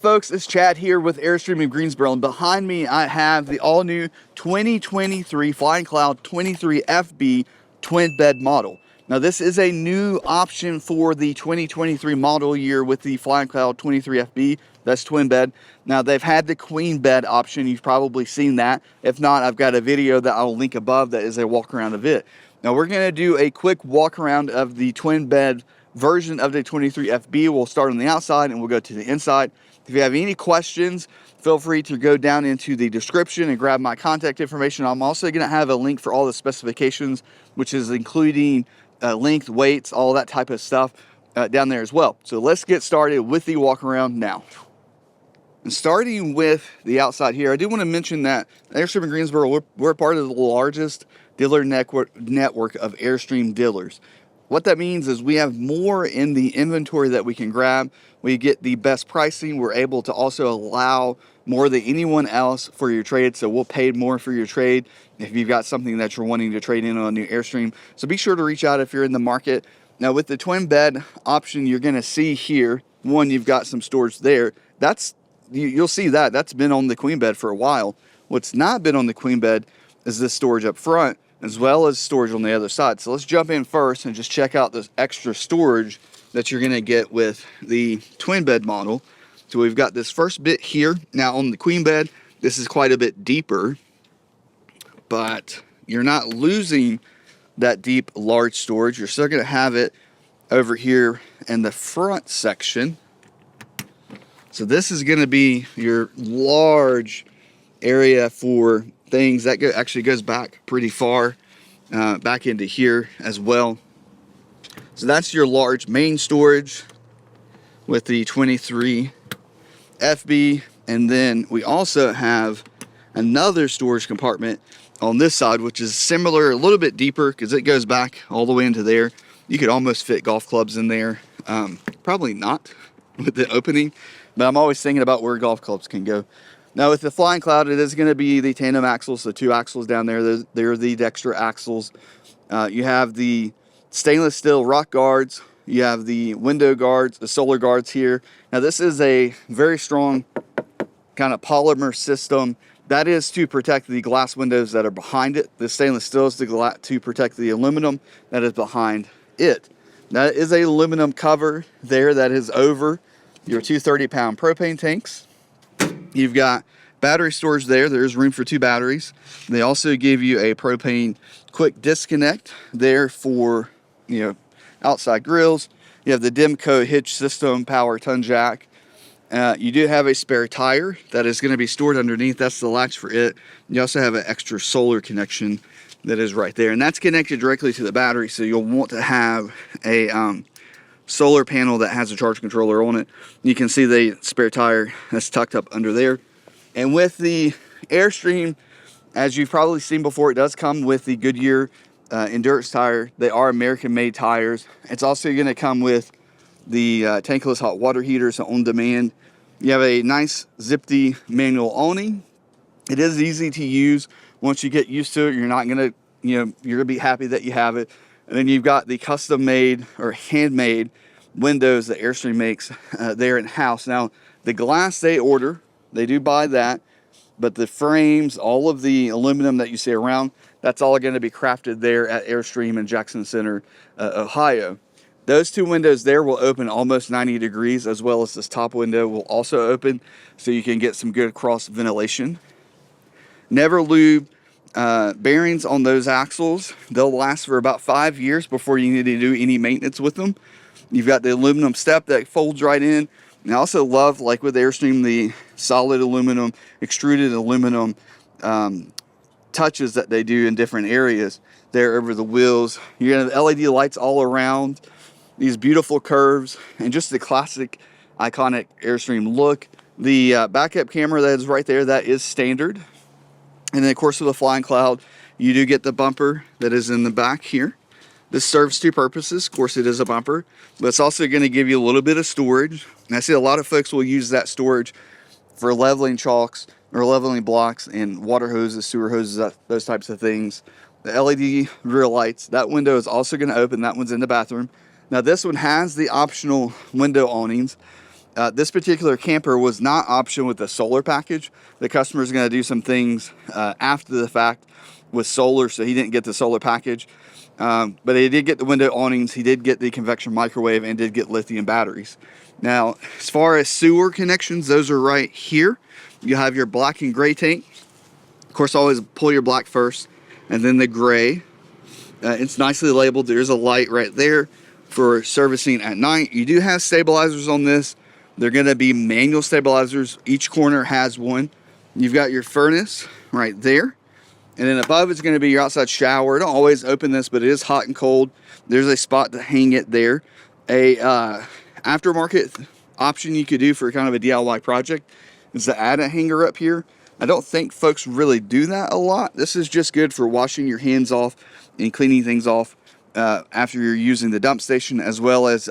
Folks, it's Chad here with Airstream of Greensboro, and behind me I have the all-new 2023 Flying Cloud 23 FB twin bed model. Now this is a new option for the 2023 model year with the Flying Cloud 23 FB. That's twin bed. Now they've had the queen bed option. You've probably seen that. If not, I've got a video that I'll link above that is a walk around of it. Now we're going to do a quick walk around of the twin bed version of the 23 FB. We'll start on the outside and we'll go to the inside. If you have any questions, feel free to go down into the description and grab my contact information. I'm also going to have a link for all the specifications, which is including length, weights, all that type of stuff down there as well. So let's get started with the walk around now. And starting with the outside here, I do want to mention that Airstream of Greensboro, we're part of the largest dealer network of Airstream dealers. What that means is we have more in the inventory that we can grab. We get the best pricing. We're able to also allow more than anyone else for your trade. So we'll pay more for your trade if you've got something that you're wanting to trade in on a new Airstream. So be sure to reach out if you're in the market. Now with the twin bed option, you're going to see here, one, you've got some storage there. You'll see that's been on the queen bed for a while. What's not been on the queen bed is this storage up front, as well as storage on the other side. So let's jump in first and just check out this extra storage that you're gonna get with the twin bed model. So we've got this first bit here. Now on the queen bed, this is quite a bit deeper, but you're not losing that deep, large storage. You're still gonna have it over here in the front section. So this is gonna be your large area for things that actually goes back pretty far back into here as well. So that's your large main storage with the 23 FB, and then we also have another storage compartment on this side, which is similar, a little bit deeper because it goes back all the way into there. You could almost fit golf clubs in there. Probably not with the opening, but I'm always thinking about where golf clubs can go. Now with the Flying Cloud, it is going to be the tandem axles, so two axles down there. They're the Dexter axles. You have the stainless steel rock guards. You have the window guards, the solar guards here. Now this is a very strong kind of polymer system. That is to protect the glass windows that are behind it. The stainless steel is to protect the aluminum that is behind it. That is an aluminum cover there that is over your 230-pound propane tanks. You've got battery storage there. There's room for two batteries. They also give you a propane quick disconnect there for, outside grills. You have the Demco hitch system, power ton jack. You do have a spare tire that is going to be stored underneath. That's the latch for it. You also have an extra solar connection that is right there, and that's connected directly to the battery. So you'll want to have a solar panel that has a charge controller on it. You can see the spare tire that's tucked up under there. And with the Airstream, as you've probably seen before, it does come with the Goodyear endurance tire. They are American made tires. It's also going to come with the tankless hot water heaters on demand. You have a nice zippy manual awning. It is easy to use. Once you get used to it, you're not going to, you're going to be happy that you have it. And then you've got the custom made or handmade windows that Airstream makes there in-house. Now, the glass they order, they do buy that, but the frames, all of the aluminum that you see around, that's all going to be crafted there at Airstream in Jackson Center, Ohio. Those two windows there will open almost 90 degrees, as well as this top window will also open, so you can get some good cross ventilation. Never lube bearings on those axles. They'll last for about 5 years before you need to do any maintenance with them. You've got the aluminum step that folds right in. And I also love, like with Airstream, the solid aluminum, extruded aluminum touches that they do in different areas there over the wheels. You're going to have LED lights all around, these beautiful curves, and just the classic, iconic Airstream look. The backup camera that is right there, that is standard. And then, of course, with the Flying Cloud, you do get the bumper that is in the back here. This serves two purposes. Of course, it is a bumper, but it's also going to give you a little bit of storage. And I see a lot of folks will use that storage for leveling chalks or leveling blocks and water hoses, sewer hoses, those types of things. The LED rear lights, that window is also going to open. That one's in the bathroom. Now, this one has the optional window awnings. This particular camper was not optioned with the solar package. The customer is going to do some things after the fact with solar, so he didn't get the solar package. But he did get the window awnings, he did get the convection microwave, and did get lithium batteries. Now, as far as sewer connections, those are right here. You have your black and gray tank. Of course, always pull your black first, and then the gray. It's nicely labeled. There's a light right there for servicing at night. You do have stabilizers on this. They're going to be manual stabilizers. Each corner has one. You've got your furnace right there. And then above it's going to be your outside shower. Don't always open this, but it is hot and cold. There's a spot to hang it there. A aftermarket option you could do for kind of a DIY project is to add a hanger up here. I don't think folks really do that a lot. This is just good for washing your hands off and cleaning things off after you're using the dump station, as well as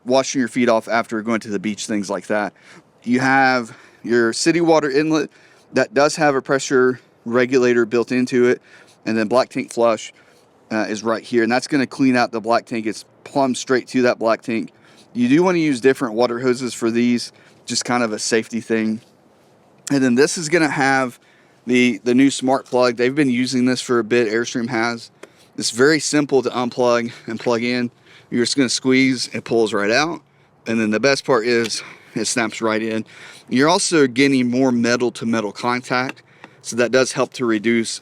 washing your feet off after going to the beach, things like that. You have your city water inlet that does have a pressure regulator built into it, and then black tank flush is right here, and that's going to clean out the black tank. It's plumbed straight to that black tank. You do want to use different water hoses for these, just kind of a safety thing. And then this is going to have the new smart plug. They've been using this for a bit. Airstream has. It's very simple to unplug and plug in. You're just going to squeeze, it pulls right out. And then the best part is it snaps right in. You're also getting more metal to metal contact, so that does help to reduce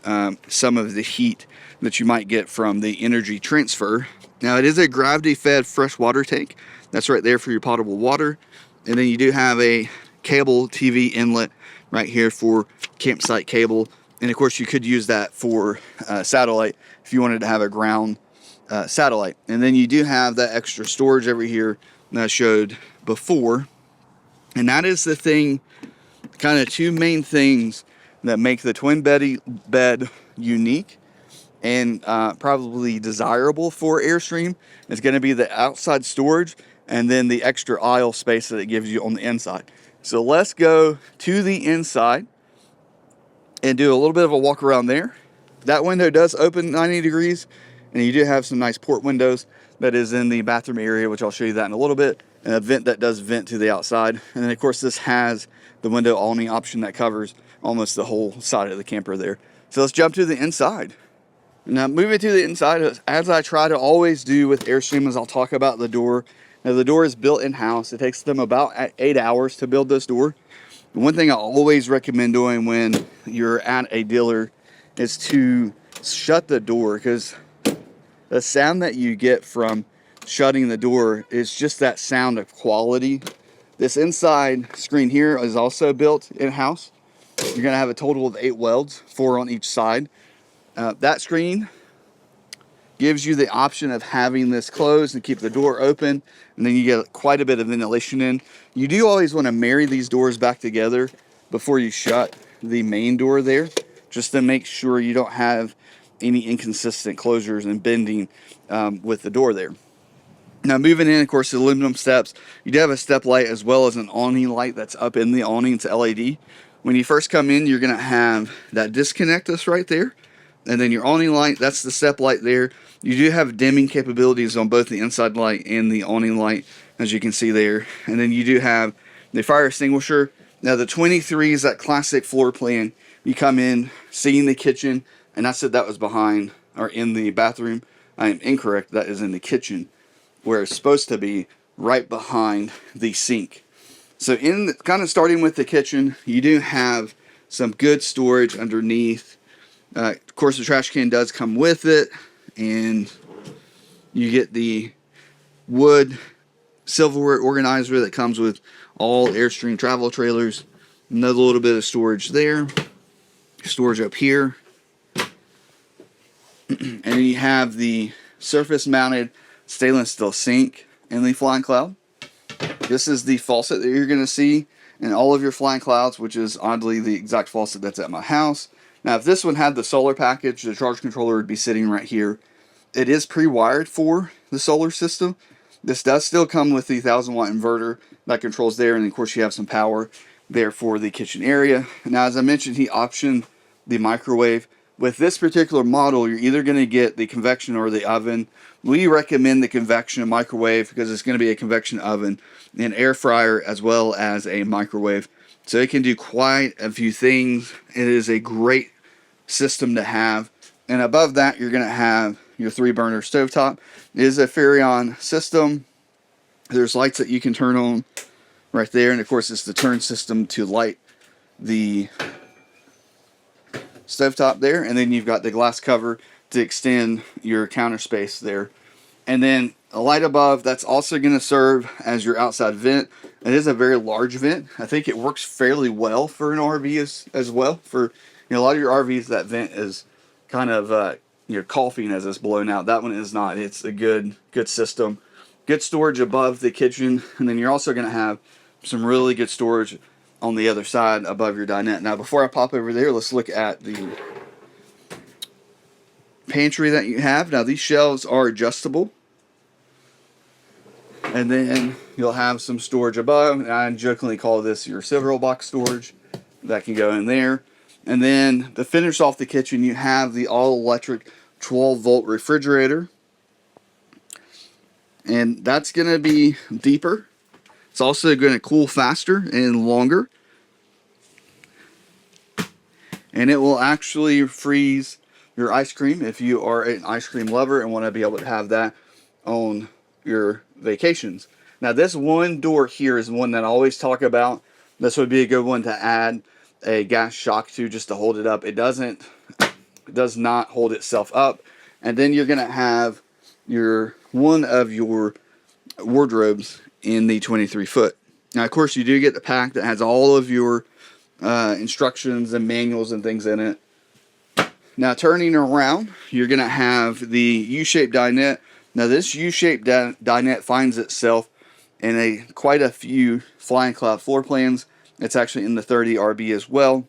some of the heat that you might get from the energy transfer. Now, it is a gravity fed fresh water tank. That's right there for your potable water. And then you do have a cable TV inlet right here for campsite cable. And of course, you could use that for satellite if you wanted to have a ground satellite. And then you do have that extra storage over here that I showed before. And that is the thing, kind of two main things that make the twin bed unique and probably desirable for Airstream. It's going to be the outside storage and then the extra aisle space that it gives you on the inside. So let's go to the inside and do a little bit of a walk around there. That window does open 90 degrees, and you do have some nice port windows that is in the bathroom area, which I'll show you that in a little bit, and a vent that does vent to the outside. And then of course this has the window awning option that covers almost the whole side of the camper there. So let's jump to the inside. Now, moving to the inside, as I try to always do with Airstream, is I'll talk about the door. Now, the door is built in-house. It takes them about 8 hours to build this door. One thing I always recommend doing when you're at a dealer is to shut the door, because the sound that you get from shutting the door is just that sound of quality. This inside screen here is also built in-house. You're going to have a total of 8 welds, 4 on each side. That screen gives you the option of having this closed and keep the door open, and then you get quite a bit of ventilation in. You do always want to marry these doors back together before you shut the main door there, just to make sure you don't have any inconsistent closures and bending with the door there. Now, moving in, of course, the aluminum steps. You do have a step light as well as an awning light that's up in the awning. It's LED. When you first come in, you're going to have that disconnect us right there. And then your awning light, that's the step light there. You do have dimming capabilities on both the inside light and the awning light, as you can see there. And then you do have the fire extinguisher. Now, the 23 is that classic floor plan. You come in, seeing the kitchen, and I said that was behind or in the bathroom. I am incorrect. That is in the kitchen, where it's supposed to be right behind the sink. So kind of starting with the kitchen, you do have some good storage underneath. Of course, the trash can does come with it, and you get the wood silverware organizer that comes with all Airstream travel trailers. Another little bit of storage there. Storage up here. And then you have the surface-mounted stainless steel sink in the Flying Cloud. This is the faucet that you're going to see in all of your Flying Clouds, which is oddly the exact faucet that's at my house. Now, if this one had the solar package, the charge controller would be sitting right here. It is pre-wired for the solar system. This does still come with the 1000-watt inverter that controls there, and of course you have some power there for the kitchen area. Now, as I mentioned, he optioned the microwave with this particular model, you're either going to get the convection or the oven. We recommend the convection and microwave because it's going to be a convection oven, an air fryer, as well as a microwave. So it can do quite a few things. It is a great system to have. And above that, you're going to have your 3-burner stovetop. It is a Furrion system. There's lights that you can turn on right there. And of course, it's the turn system to light the stovetop there. And then you've got the glass cover to extend your counter space there. And then a light above, that's also going to serve as your outside vent. It is a very large vent. I think it works fairly well for an RV as well. For a lot of your RVs, that vent is kind of coughing as it's blowing out. That one is not. It's a good system. Good storage above the kitchen, and then you're also going to have some really good storage on the other side above your dinette. Now, before I pop over there, let's look at the pantry that you have. Now, these shelves are adjustable. And then you'll have some storage above. And I jokingly call this your cereal box storage. That can go in there. And then to finish off the kitchen, you have the all-electric 12-volt refrigerator. And that's going to be deeper. It's also going to cool faster and longer. And it will actually freeze your ice cream if you are an ice cream lover and want to be able to have that on your vacations. Now, this one door here is one that I always talk about. This would be a good one to add a gas shock to, just to hold it up. It does not hold itself up. And then you're going to have one of your wardrobes in the 23-foot. Now, of course, you do get the pack that has all of your instructions and manuals and things in it. Now, turning around, you're going to have the U-shaped dinette. Now, this U-shaped dinette finds itself in quite a few Flying Cloud floor plans. It's actually in the 30 RB as well.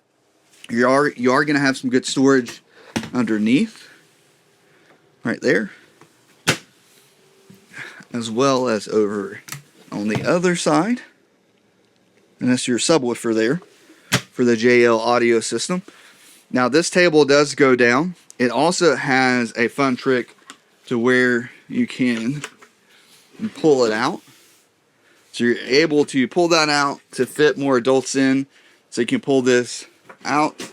You are going to have some good storage underneath, right there, as well as over on the other side. And that's your subwoofer there for the JL audio system. Now, this table does go down. It also has a fun trick to where you can pull it out. So you're able to pull that out to fit more adults in. So you can pull this out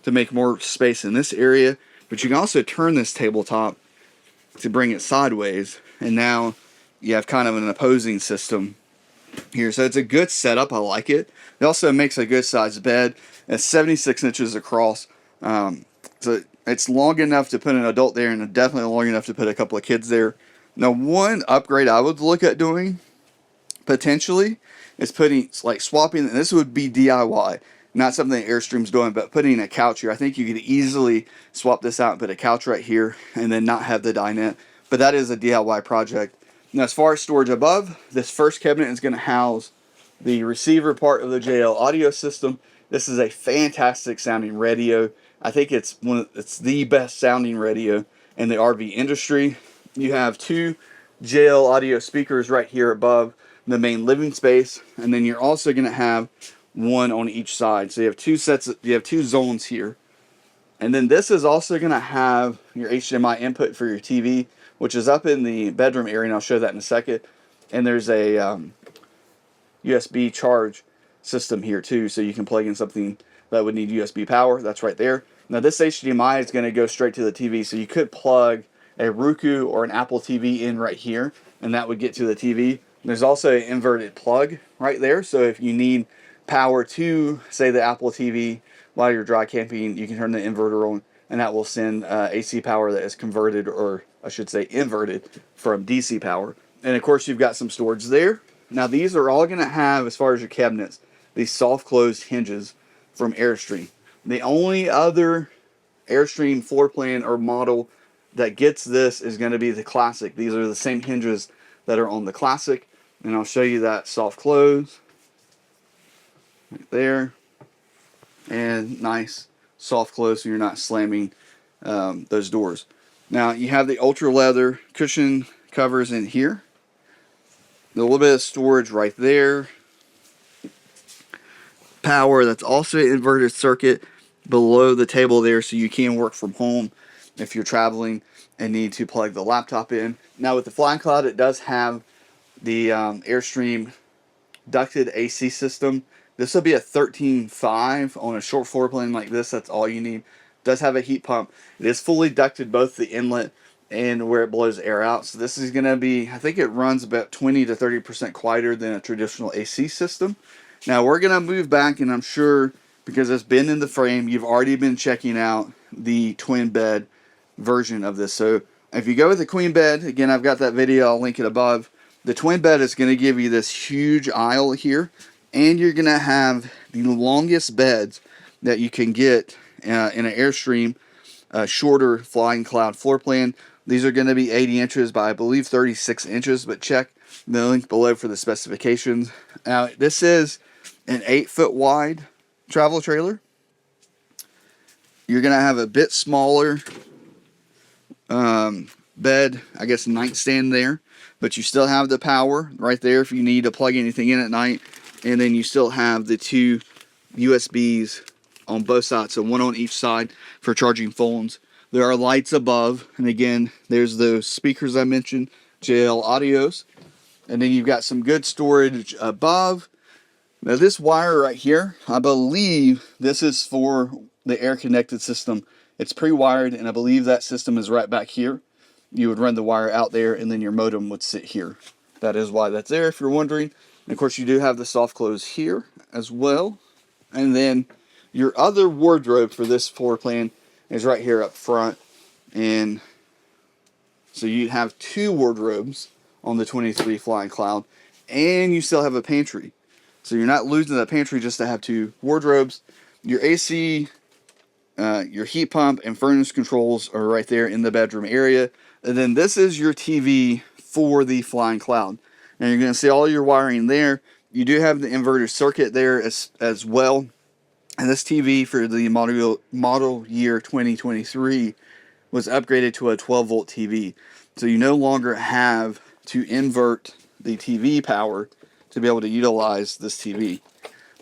to make more space in this area. But you can also turn this tabletop to bring it sideways. And now you have kind of an opposing system here. So it's a good setup. I like it. It also makes a good sized bed. It's 76 inches across. So it's long enough to put an adult there, and definitely long enough to put a couple of kids there. Now, one upgrade I would look at doing potentially is swapping, and this would be DIY, not something that Airstream's doing, but putting a couch here. I think you could easily swap this out and put a couch right here and then not have the dinette, but that is a DIY project. Now, as far as storage above, this first cabinet is going to house the receiver part of the JL audio system. This is a fantastic sounding radio. I think it's the best sounding radio in the RV industry. You have 2 JL audio speakers right here above the main living space, and then you're also going to have one on each side. So you have two zones here. And then this is also going to have your HDMI input for your TV, which is up in the bedroom area, and I'll show that in a second. And there's a USB charge system here too, so you can plug in something that would need USB power. That's right there. Now, this HDMI is going to go straight to the TV, so you could plug a Roku or an Apple TV in right here, and that would get to the TV. There's also an inverted plug right there, so if you need power to, say, the Apple TV while you're dry camping, you can turn the inverter on, and that will send AC power that is converted, or I should say inverted, from DC power. And of course, you've got some storage there. Now, these are all going to have, as far as your cabinets, these soft closed hinges from Airstream. The only other Airstream floor plan or model that gets this is going to be the Classic. These are the same hinges that are on the Classic, and I'll show you that soft close right there, and nice soft close so you're not slamming those doors. Now, you have the ultra leather cushion covers in here, a little bit of storage right there, power, that's also an inverted circuit. below the table there, so you can work from home if you're traveling and need to plug the laptop in. Now with the Flying Cloud, it does have the Airstream ducted AC system. This will be a 13.5 on a short floor plane like this. That's all you need. It does have a heat pump. It is fully ducted, both the inlet and where it blows air out. So this is going to be, I think it runs about 20 to 30% quieter than a traditional AC system. Now we're going to move back, and I'm sure because it's been in the frame, you've already been checking out the twin bed version of this. So if you go with the queen bed, again, I've got that video, I'll link it above. The twin bed is going to give you this huge aisle here, and you're going to have the longest beds that you can get in an Airstream shorter Flying Cloud floor plan. These are going to be 80 inches by, I believe, 36 inches, but check the link below for the specifications. Now, this is an 8-foot wide travel trailer. You're going to have a bit smaller bed, I guess, nightstand there, but you still have the power right there if you need to plug anything in at night. And then you still have the 2 USBs on both sides, so one on each side for charging phones. There are lights above, and again, there's those speakers I mentioned, JL Audios. And then you've got some good storage above. Now this wire right here, I believe this is for the air connected system. It's pre-wired, and I believe that system is right back here. You would run the wire out there, and then your modem would sit here. That is why that's there, if you're wondering. And of course, you do have the soft close here as well. And then your other wardrobe for this floor plan is right here up front. And so you have 2 wardrobes on the 23 Flying Cloud, and you still have a pantry. So you're not losing that pantry just to have 2 wardrobes. Your AC, your heat pump, and furnace controls are right there in the bedroom area. And then this is your TV for the Flying Cloud. And you're going to see all your wiring there. You do have the inverter circuit there as well. And this TV for the model year 2023 was upgraded to a 12-volt TV. So you no longer have to invert the TV power to be able to utilize this TV.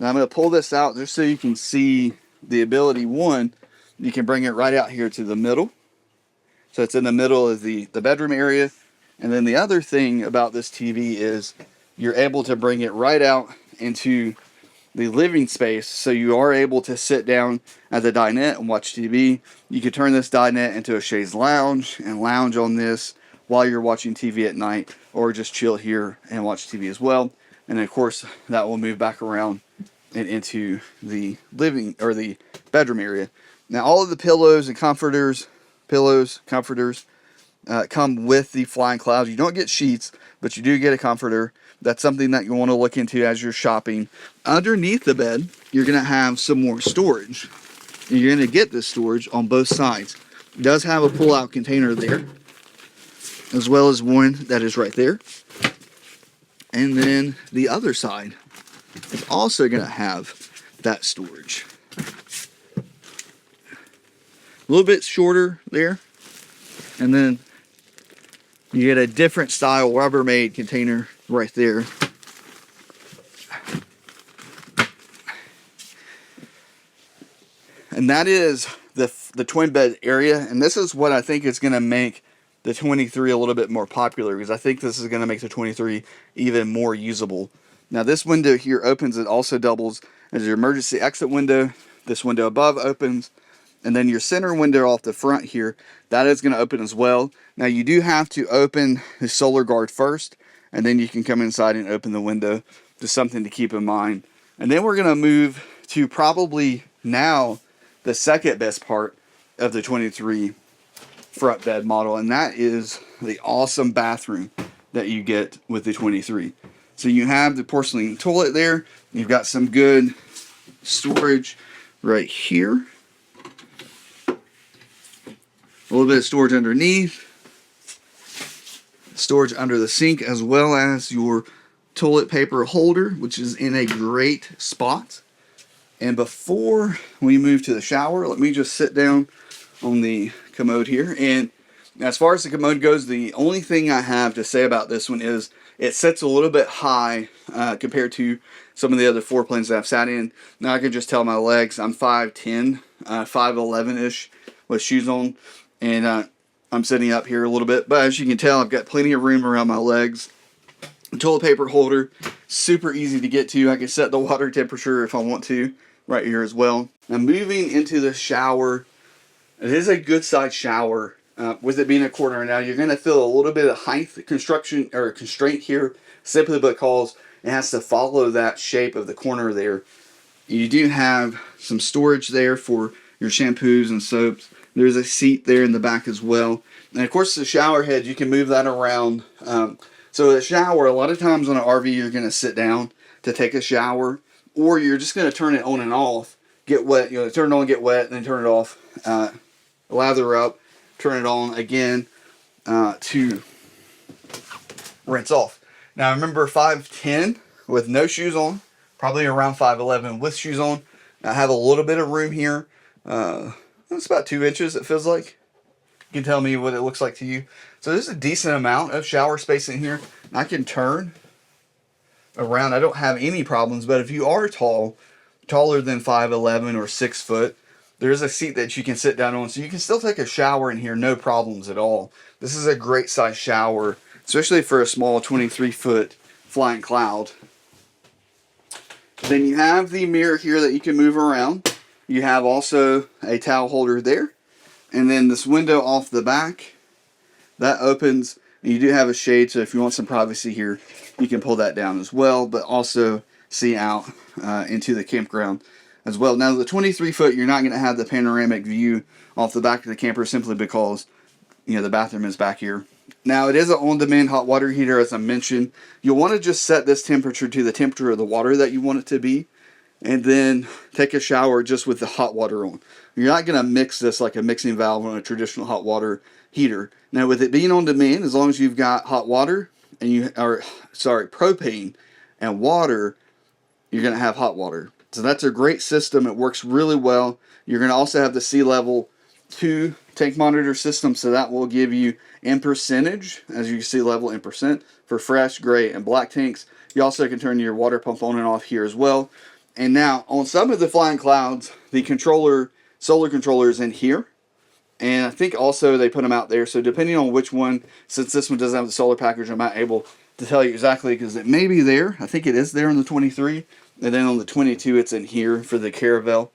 Now I'm going to pull this out just so you can see the ability. One, you can bring it right out here to the middle. So it's in the middle of the bedroom area. And then the other thing about this TV is you're able to bring it right out into the living space, so you are able to sit down at the dinette and watch TV. You could turn this dinette into a chaise lounge and lounge on this while you're watching TV at night, or just chill here and watch TV as well. And of course, that will move back around and into the living or the bedroom area. Now, all of the pillows and comforters, come with the Flying Cloud. You don't get sheets, but you do get a comforter. That's something that you want to look into as you're shopping. Underneath the bed, you're going to have some more storage. And you're going to get this storage on both sides. It does have a pull-out container there, as well as one that is right there. And then the other side is also going to have that storage. A little bit shorter there. And then you get a different style Rubbermaid container right there. And that is the twin bed area. And this is what I think is going to make the 23 a little bit more popular, because I think this is going to make the 23 even more usable. Now this window here opens. It also doubles as your emergency exit window. This window above opens. And then your center window off the front here, that is going to open as well. Now you do have to open the solar guard first, and then you can come inside and open the window. Just something to keep in mind. And then we're going to move to probably now the second best part of the 23 front bed model, and that is the awesome bathroom that you get with the 23. So you have the porcelain toilet there. You've got some good storage right here. A little bit of storage underneath, storage under the sink, as well as your toilet paper holder, which is in a great spot. And before we move to the shower, let me just sit down on the commode here. And As far as the commode goes, the only thing I have to say about this one is it sits a little bit high compared to some of the other floor plans that I've sat in. Now I can just tell my legs, I'm 5'10", 5'11"-ish with shoes on, and I'm sitting up here a little bit. But as you can tell, I've got plenty of room around my legs. Toilet paper holder, super easy to get to. I can set the water temperature if I want to right here as well. Now moving into the shower, it is a good size shower. With it being a corner now, you're going to feel a little bit of height construction or constraint here, simply because it has to follow that shape of the corner there. You do have some storage there for your shampoos and soaps. There's a seat there in the back as well. And of course the shower head, you can move that around. So the shower, a lot of times on an RV, you're going to sit down to take a shower, or you're just going to turn it on and off, get wet, turn it on, get wet, and then turn it off, lather up, turn it on again to rinse off. Now remember 5'10" with no shoes on, probably around 5'11" with shoes on. I have a little bit of room here. It's about 2 inches, it feels like. You can tell me what it looks like to you. So there's a decent amount of shower space in here. I can turn around. I don't have any problems, but if you are taller than 5'11" or 6 foot, there's a seat that you can sit down on, so you can still take a shower in here, no problems at all. This is a great size shower, especially for a small 23-foot Flying Cloud. Then you have the mirror here that you can move around. You have also a towel holder there. And then this window off the back, that opens, and you do have a shade, so if you want some privacy here, you can pull that down as well, but also see out into the campground as well. Now the 23-foot, you're not going to have the panoramic view off the back of the camper simply because, the bathroom is back here. Now it is an on-demand hot water heater, as I mentioned. You'll want to just set this temperature to the temperature of the water that you want it to be, and then take a shower just with the hot water on. You're not going to mix this like a mixing valve on a traditional hot water heater. Now with it being on demand, as long as you've got hot water and propane and water, you're going to have hot water. So that's a great system. It works really well. You're going to also have the sea level 2 tank monitor system, so that will give you in percentage, as you can see, level in percent for fresh, gray, and black tanks. You also can turn your water pump on and off here as well. And now on some of the Flying Clouds, the solar controller is in here, and I think also they put them out there. So depending on which one, since this one doesn't have the solar package, I'm not able to tell you exactly, because it may be there. I think it is there on the 23, and then on the 22 it's in here for the Caravelle.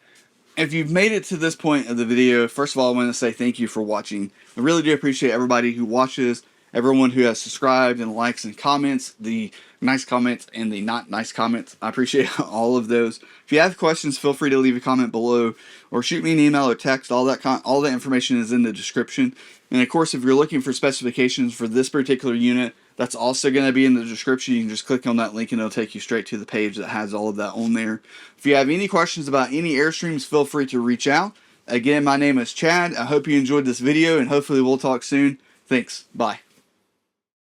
If you've made it to this point of the video, first of all, I want to say thank you for watching. I really do appreciate everybody who watches, everyone who has subscribed and likes and comments, the nice comments and the not nice comments. I appreciate all of those. If you have questions, feel free to leave a comment below or shoot me an email or text. All that information is in the description. And of course, if you're looking for specifications for this particular unit, that's also going to be in the description. You can just click on that link and it'll take you straight to the page that has all of that on there. If you have any questions about any Airstreams, feel free to reach out. Again, my name is Chad. I hope you enjoyed this video, and hopefully we'll talk soon. Thanks. Bye.